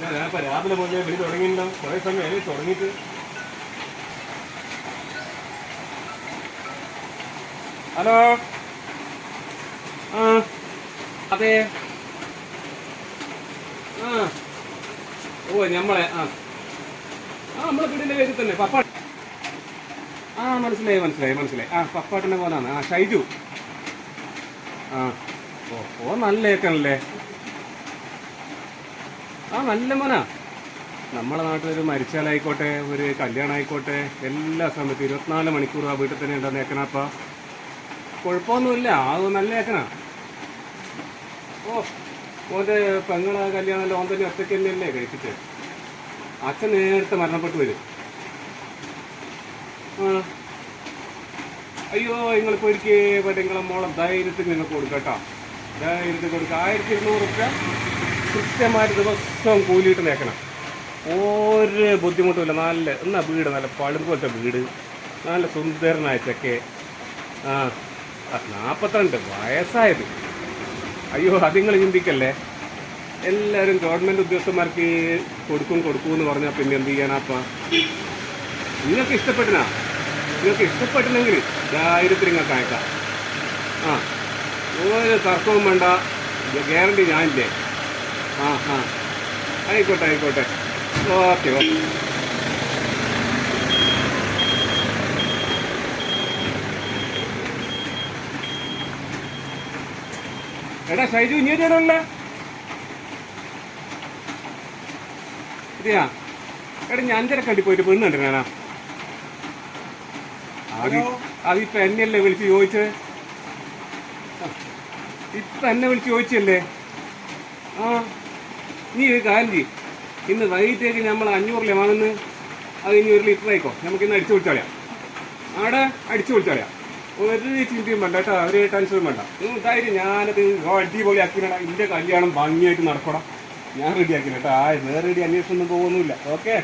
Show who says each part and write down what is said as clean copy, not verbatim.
Speaker 1: ഞാനിപ്പോൾ രാവിലെ മുതലേ വിളി തുടങ്ങിയിട്ടുണ്ടോ? കുറേ സമയം തുടങ്ങിയിട്ട്. ഹലോ, ആ അതെ, ആ ഓ നമ്മളെ നമ്മളെ വീടിൻ്റെ പേരിൽ തന്നെ പപ്പ. മനസ്സിലായി. പപ്പാട്ടിൻ്റെ മോനാണ്. ഷൈജു. ഓ നല്ല ഏക്കണല്ലേ. നല്ല മോനാ. നമ്മളെ നാട്ടിലൊരു മരിച്ചാലായിക്കോട്ടെ, ഒരു കല്യാണം ആയിക്കോട്ടെ, എല്ലാ സമയത്തും 24 മണിക്കൂർ ആ വീട്ടിൽ തന്നെ ഉണ്ടാകുന്ന ഏക്കണപ്പാ. കുഴപ്പമൊന്നുമില്ല, അത് നല്ല ഏക്കനാ. ഓൻ്റെ പെങ്ങളെ കല്യാണം ഓൻ തന്നെ ഒറ്റയ്ക്ക് തന്നെയല്ലേ കഴിപ്പിച്ച്. അച്ഛൻ നേരത്തെ മരണപ്പെട്ടു വരും. അയ്യോ, നിങ്ങളിപ്പോൾ ഒരിക്കൽ നിങ്ങളെ മോളെ ധൈര്യത്തിൽ നിങ്ങൾക്ക് കൊടുക്കട്ടോ. ധൈര്യത്തിൽ കൊടുക്കുക. 1200 റുപ്യ കൃത്യമായിട്ട് ദിവസവും കൂലിയിട്ട് നേക്കണം. ഒരു ബുദ്ധിമുട്ടുമില്ല. എന്നാ വീട് നല്ല പളുമ്പോലത്തെ വീട്, നല്ല സുന്ദരനായ ചെക്കെ. 42 വയസ്സായത്. അയ്യോ, അതിങ്ങൾ ചിന്തിക്കല്ലേ. എല്ലാവരും ഗവൺമെൻറ് ഉദ്യോഗസ്ഥന്മാർക്ക് കൊടുക്കുമെന്ന് പറഞ്ഞാൽ പിന്നെ എന്ത് ചെയ്യാനാപ്പാ? നിങ്ങൾക്ക് ഇഷ്ടപ്പെട്ടില്ലെങ്കിൽ ധൈര്യത്തിൽ നിങ്ങൾക്ക് അയക്കാം. ഒരു തർക്കവും വേണ്ട, ഗ്യാരണ്ടി ഞാനില്ലേ. ആയിക്കോട്ടെ. ഓക്കെ. എടാ ഷൈജു, ഇനി ചേട്ടനല്ലേ ഇതെയാ? എടാ ഞാൻ 5:30 പോയിട്ട് പെണ്ണ് കണ്ടിനാ. അതിപ്പോ എന്നെയല്ലേ വിളിച്ച് ചോദിച്ചത്? ഇപ്പൊ എന്നെ വിളിച്ച് ചോദിച്ചല്ലേ? നീ ഒരു കാര്യം ചെയ്യും, ഇന്ന് വൈകിട്ടേക്ക് നമ്മൾ 500 വാങ്ങുന്നത്. അത് ഇനി 1 ലിറ്റർ ആയിക്കോ. നമുക്കിന്ന് അടിച്ചു വിളിച്ചോളയാം. അടിച്ചു വിളിച്ചോളയാം. ഒരു ചിന്തയും വേണ്ട കേട്ടോ, ഒരു ടെൻഷനും വേണ്ട. ധൈര്യം, ഞാനത് അടിപൊളി ആക്കിനാ. എൻ്റെ കല്യാണം ഭംഗിയായിട്ട് നടക്കണം. ഞാൻ റെഡിയാക്കില്ല കേട്ടോ. വേറെ റെഡി അന്വേഷണം ഒന്നും പോകുന്നില്ല. ഓക്കെ.